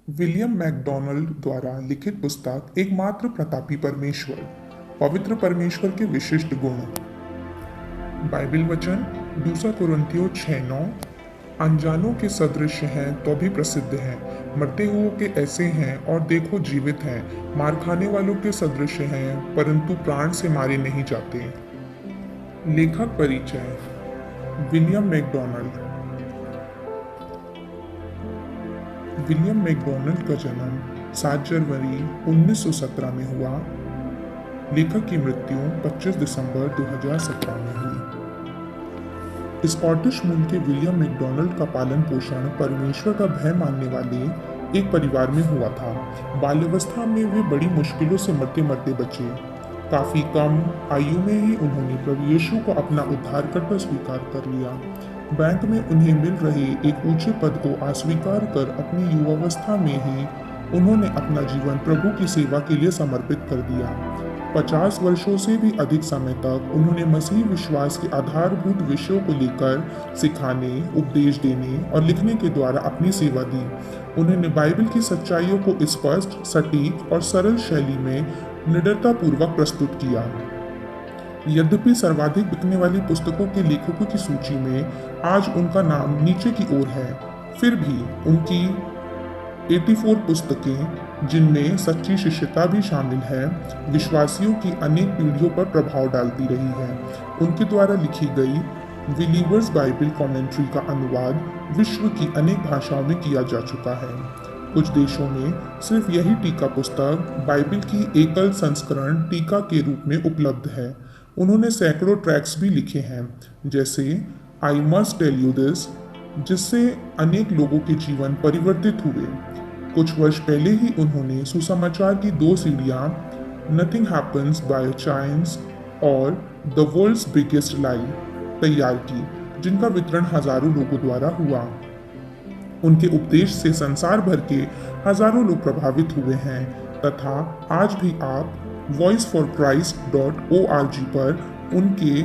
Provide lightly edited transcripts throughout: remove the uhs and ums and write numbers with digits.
William McDonald द्वारा लिखित पुस्तक एकमात्र प्रतापी परमेश्वर, पवित्र परमेश्वर के विशिष्ट गुण। बाइबिल वचन 2 कुरिन्थियों 6:9। अनजानों के सदृश हैं तो भी प्रसिद्ध हैं, मरते हुओं के ऐसे हैं और देखो जीवित हैं, मार खाने वालों के सदृश हैं परंतु प्राण से मारे नहीं जाते। लेखक परिचय। William McDonald. विलियम मैकडॉनल्ड का जन्म 7 जनवरी 1917 में हुआ। लेखक की मृत्यु 25 दिसंबर 2017 में हुई। स्कॉटिश मूल के विलियम मैकडॉनल्ड का पालन पोषण परमेश्वर का भय मानने वाले एक परिवार में हुआ था। बाल्यावस्था में वे बड़ी मुश्किलों से मरते मरते बचे। काफी कम आयु में ही उन्होंने प्रभु यीशु को अपना उद्धारकर्ता स्वीकार कर लिया। बैंक में उन्हें मिल रहे एक ऊंचे पद को अस्वीकार कर अपनी युवावस्था में ही उन्होंने अपना जीवन प्रभु की सेवा के लिए समर्पित कर दिया। 50 वर्षों से भी अधिक समय तक उन्होंने मसीही विश्वास के आधारभूत विषयों को लेकर सिखाने, उपदेश देने और लिखने के द्वारा अपनी सेवा दी। उन्होंने बाइबल की सच्चाइयों को स्पष्ट, सटीक और सरल शैली में निडरतापूर्वक प्रस्तुत किया। यद्यपि सर्वाधिक बिकने वाली पुस्तकों के लेखकों की सूची में आज उनका नाम नीचे की ओर है, फिर भी उनकी 84 पुस्तकें, जिनमें सच्ची शिष्यता भी शामिल है, विश्वासियों की अनेक पीढ़ियों पर प्रभाव डालती रही है। उनके द्वारा लिखी गई बिलीवर्स बाइबल कमेंट्री का अनुवाद विश्व की अनेक भाषाओं में किया जा चुका है। कुछ देशों में सिर्फ यही टीका पुस्तक बाइबल की एकल संस्करण टीका के रूप में उपलब्ध है। उन्होंने सैकड़ों ट्रैक्ट्स भी लिखे हैं, जैसे I must tell you this, जिससे अनेक लोगों के जीवन परिवर्तित हुए। कुछ वर्ष पहले ही उन्होंने सुसमाचार की 2 सीढ़ियाँ नथिंग हैपन्स बाय चांस और द वर्ल्ड्स बिगेस्ट लाई तैयार की, जिनका वितरण हजारों लोगों द्वारा हुआ। उनके उपदेश से संसार भर के हजारों लोग प्रभावित हुए हैं तथा आज भी आप voiceforchrist.org पर उनके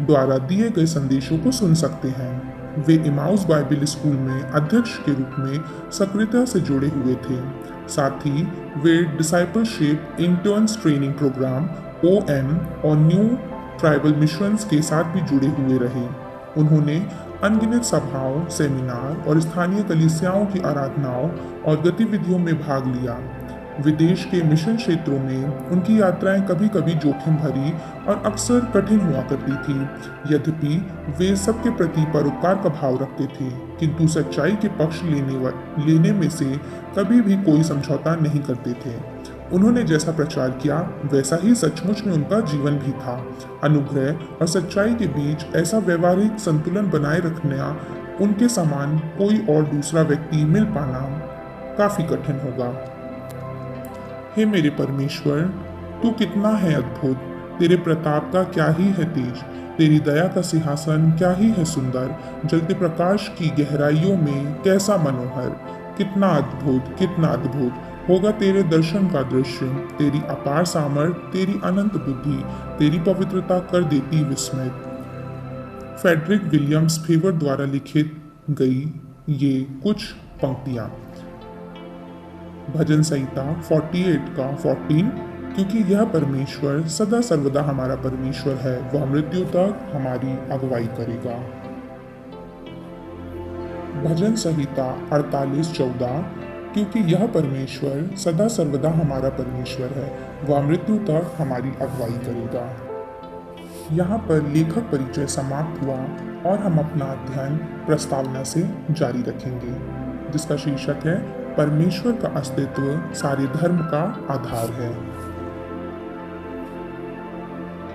द्वारा दिए गए संदेशों को सुन सकते हैं। वे इमाउस बाइबल स्कूल में अध्यक्ष के रूप में सक्रियता से जुड़े हुए थे। साथ ही वे discipleship interns training programme OM और न्यू ट्राइबल मिशंस के साथ भी जुड़े हुए रहे। उन्होंने अनगिनत सभाओं, सेमिनार और स्थानीय कलीसियाओं की आराधनाओं और गतिविधियों में भाग लिया। विदेश के मिशन क्षेत्रों में उनकी यात्राएं कभी कभी जोखिम भरी और अक्सर कठिन हुआ करती थी। यद्यपि वे सबके प्रति परोपकार का भाव रखते थे, किंतु सच्चाई के पक्ष लेने में से कभी भी कोई समझौता नहीं करते थे। उन्होंने जैसा प्रचार किया वैसा ही सचमुच में उनका जीवन भी था। अनुग्रह और सच्चाई के बीच ऐसा व्यवहारिक संतुलन बनाए रखना उनके समान कोई और दूसरा व्यक्ति मिल पाना काफी कठिन होगा। हे मेरे परमेश्वर, तू कितना है अद्भुत, तेरे प्रताप का क्या ही है तेज, तेरी दया का सिंहासन क्या ही है सुंदर, जलते प्रकाश की गहराइयों में कैसा मनोहर। कितना अद्भुत होगा तेरे दर्शन का दृश्य, तेरी अपार सामर्थ, तेरी अनंत बुद्धि, तेरी पवित्रता कर देती विस्मित। फ्रेडरिक विलियम्स फेवर द्वारा लिखित गई ये कुछ पंक्तियाँ। भजन संहिता 48 का 14। क्योंकि यह परमेश्वर सदा सर्वदा हमारा परमेश्वर है, वह मृत्यु तक हमारी अगुवाई करेगा। भजन संहिता 48:14। क्योंकि यह परमेश्वर सदा सर्वदा हमारा परमेश्वर है, वह मृत्यु तक हमारी अगुवाई करेगा। यहाँ पर लेखक परिचय समाप्त हुआ और हम अपना अध्ययन प्रस्तावना से जारी रखेंगे, जिसका शीर्षक है परमेश्वर का अस्तित्व सारे धर्म का आधार है।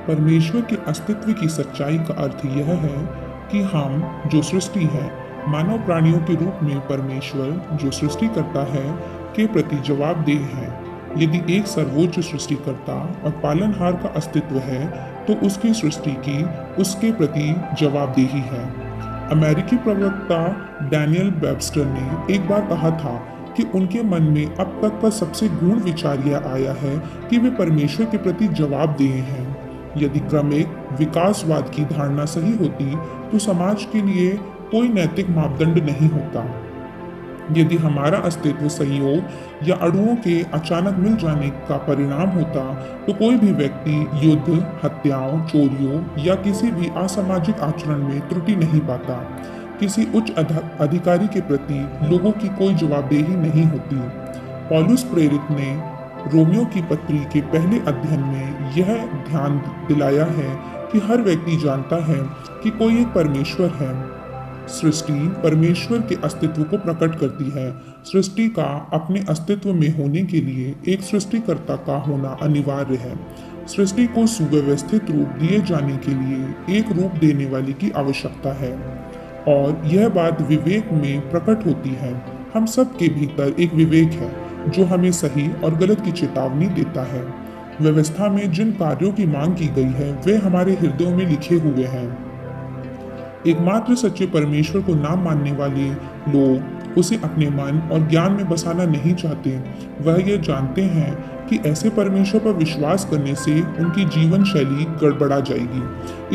परमेश्वर के अस्तित्व की सच्चाई का अर्थ यह है कि हम जो सृष्टि है, मानव प्राणियों के रूप में परमेश्वर जो सृष्टि करता है के प्रति जवाबदेह है। यदि एक सर्वोच्च सृष्टिकर्ता और पालनहार का अस्तित्व है तो उसकी सृष्टि की उसके प्रति जवाबदेही है। अमेरिकी प्रवक्ता डैनियल वेबस्टर ने एक बार कहा था कि उनके मन में अब तक का सबसे गूढ़ विचार यह आया है कि वे परमेश्वर के प्रति जवाबदेह हैं। यदि क्रमिक विकासवाद की धारणा सही होती तो समाज के लिए कोई नैतिक मापदंड नहीं होता। यदि हमारा अस्तित्व संयोग या अणुओं के अचानक मिल जाने का परिणाम होता तो कोई भी व्यक्ति युद्ध, हत्याओं, चोरियों या किसी भी असामाजिक आचरण में त्रुटि नहीं पाता। किसी उच्च अधिकारी के प्रति लोगों की कोई जवाबदेही नहीं होती। पौलुस प्रेरित ने रोमियो की पत्री के पहले अध्ययन में यह ध्यान दिलाया है कि हर व्यक्ति जानता है कि कोई एक परमेश्वर है। सृष्टि परमेश्वर के अस्तित्व को प्रकट करती है। सृष्टि का अपने अस्तित्व में होने के लिए एक सृष्टिकर्ता का होना अनिवार्य है। सृष्टि को सुव्यवस्थित रूप दिए जाने के लिए एक रूप देने वाले की आवश्यकता है और यह बात विवेक में प्रकट होती है। हम सब के भीतर एक विवेक है जो हमें सही और गलत की चेतावनी देता है। व्यवस्था में जिन कार्यों की मांग की गई है वे हमारे हृदयों में लिखे हुए हैं। एकमात्र सच्चे परमेश्वर को ना मानने वाले लोग उसे अपने मन और ज्ञान में बसाना नहीं चाहते। वह ये जानते हैं कि ऐसे परमेश्वर पर विश्वास करने से उनकी जीवन शैली गड़बड़ा जाएगी,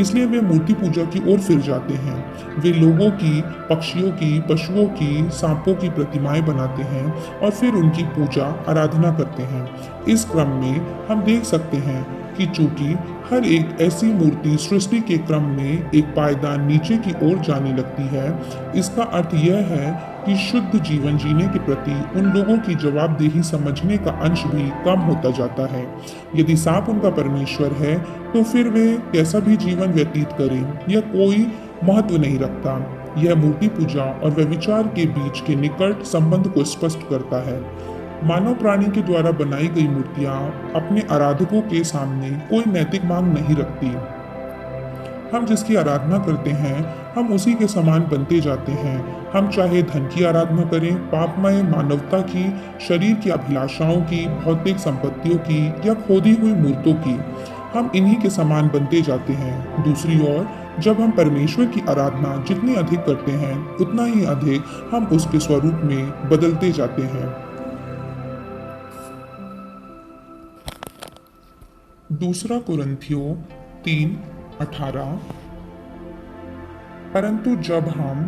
इसलिए वे मूर्ति पूजा की ओर फिर जाते हैं। वे लोगों की, पक्षियों की, पशुओं की, सांपों की प्रतिमाएं बनाते हैं और फिर उनकी पूजा आराधना करते हैं। इस क्रम में हम देख सकते हैं कि चूंकि हर एक ऐसी मूर्ति सृष्टि के क्रम में एक पायदान नीचे की ओर जाने लगती है, इसका अर्थ यह है कि शुद्ध जीवन जीने के प्रति उन लोगों की जवाबदेही समझने का अंश भी कम होता जाता है। यदि सांप उनका परमेश्वर है तो फिर वे कैसा भी जीवन व्यतीत करें यह कोई महत्व नहीं रखता। यह मूर्ति पूजा और व्यभिचार के बीच के निकट संबंध को स्पष्ट करता है। मानव प्राणी के द्वारा बनाई गई मूर्तियां अपने आराधकों के सामने कोई नैतिक मांग नहीं रखती। हम जिसकी आराधना करते हैं हम उसी के समान बनते जाते हैं। हम चाहे धन की आराधना करें, पापमय मानवता की, शरीर की अभिलाषाओं की, भौतिक संपत्तियों की या खोदी हुई मूर्तों की, हम इन्हीं के समान बनते जाते हैं। दूसरी ओर जब हम परमेश्वर की आराधना जितनी अधिक करते हैं उतना ही अधिक हम उसके स्वरूप में बदलते जाते हैं। दूसरा कुरिन्थियों 3:18। परंतु जब हम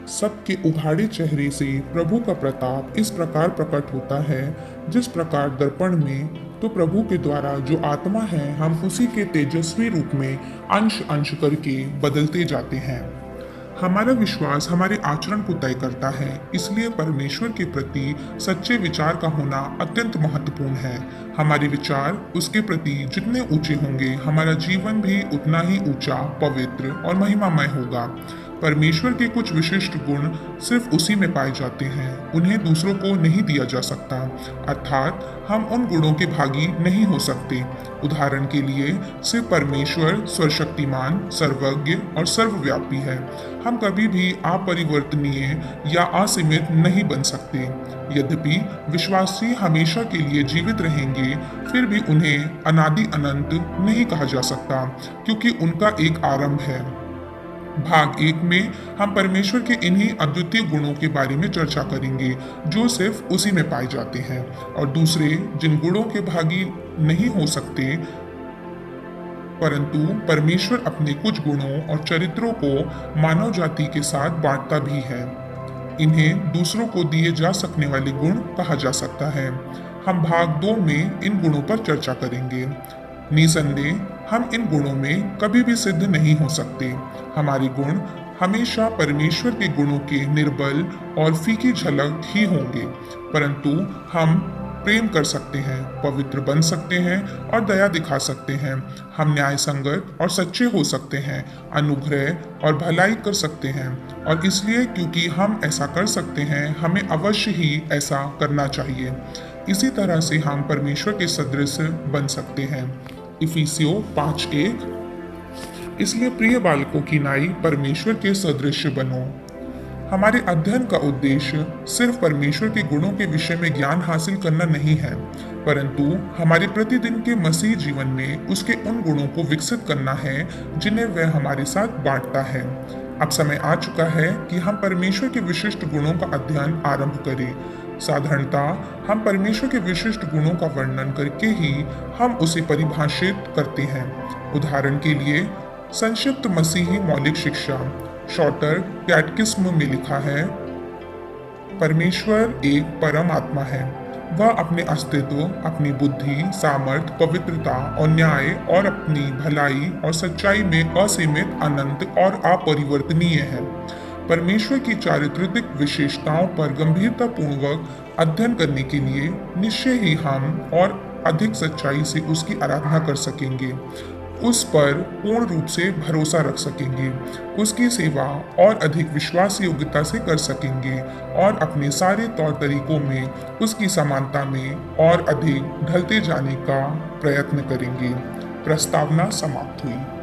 सबके उघाड़े चेहरे से प्रभु का प्रताप इस प्रकार प्रकट होता है जिस प्रकार दर्पण में, तो प्रभु के द्वारा जो आत्मा है हम उसी के तेजस्वी रूप में अंश अंश करके बदलते जाते हैं। हमारा विश्वास हमारे आचरण को तय करता है, इसलिए परमेश्वर के प्रति सच्चे विचार का होना अत्यंत महत्वपूर्ण है। हमारे विचार उसके प्रति जितने ऊंचे होंगे हमारा जीवन भी उतना ही ऊंचा, पवित्र और महिमामय होगा। परमेश्वर के कुछ विशिष्ट गुण सिर्फ उसी में पाए जाते हैं, उन्हें दूसरों को नहीं दिया जा सकता, अर्थात हम उन गुणों के भागी नहीं हो सकते। उदाहरण के लिए सिर्फ परमेश्वर सर्वशक्तिमान, सर्वज्ञ और सर्वव्यापी है। हम कभी भी अपरिवर्तनीय या असीमित नहीं बन सकते। यद्यपि विश्वासी हमेशा के लिए जीवित रहेंगे, फिर भी उन्हें अनादि अनंत नहीं कहा जा सकता, क्योंकि उनका एक आरंभ है। भाग 1 में हम परमेश्वर के इन्हीं अद्वितीय गुणों के बारे में चर्चा करेंगे जो सिर्फ उसी में पाए जाते हैं, और दूसरे जिन गुणों के भागी नहीं हो सकते, परंतु परमेश्वर अपने कुछ गुणों और चरित्रों को मानव जाति के साथ बांटता भी है। इन्हें दूसरों को दिए जा सकने वाले गुण कहा जा सकता है। हम भाग 2 में इन गुणों पर चर्चा करेंगे। निसंदेह हम इन गुणों में कभी भी सिद्ध नहीं हो सकते। हमारे गुण हमेशा परमेश्वर के गुणों के निर्बल और फीकी झलक ही होंगे, परंतु हम प्रेम कर सकते हैं, पवित्र बन सकते हैं और दया दिखा सकते हैं। हम न्याय संगत और सच्चे हो सकते हैं, अनुग्रह और भलाई कर सकते हैं, और इसलिए क्योंकि हम ऐसा कर सकते हैं हमें अवश्य ही ऐसा करना चाहिए। इसी तरह से हम परमेश्वर के सदृश बन सकते हैं। इफिसियों 5:1। इसलिए प्रिय बालकों की नाई परमेश्वर के सदृश बनो। हमारे अध्ययन का उद्देश्य सिर्फ परमेश्वर के गुणों के विषय में ज्ञान हासिल करना नहीं है, परंतु हमारे प्रतिदिन के मसीह जीवन में उसके उन गुणों को विकसित करना है जिन्हें वह हमारे साथ बांटता है। अब समय आ चुका है कि हम परमेश्वर के विशिष्ट गुणों का अध्ययन आरंभ करें। साधारणतः हम परमेश्वर के विशिष्ट गुणों का वर्णन करके ही हम उसे परिभाषित करते हैं। उदाहरण के लिए संक्षिप्त मसीही मौलिक शिक्षा शॉर्टर कैटकिस्म में लिखा है, परमेश्वर एक परम आत्मा है। वह अपने अस्तित्व, अपनी बुद्धि, सामर्थ्य, पवित्रता और न्याय और अपनी भलाई और सच्चाई में असीमित, अनंत और अपरिवर्तनीय है। परमेश्वर की चारित्रिक विशेषताओं पर गंभीरतापूर्वक अध्ययन करने के लिए निश्चय ही हम और अधिक सच्चाई से उसकी आराधना कर सकेंगे, उस पर पूर्ण रूप से भरोसा रख सकेंगे, उसकी सेवा और अधिक विश्वास योग्यता से कर सकेंगे और अपने सारे तौर तरीकों में उसकी समानता में और अधिक ढलते जाने का प्रयत्न करेंगे। प्रस्तावना समाप्त हुई।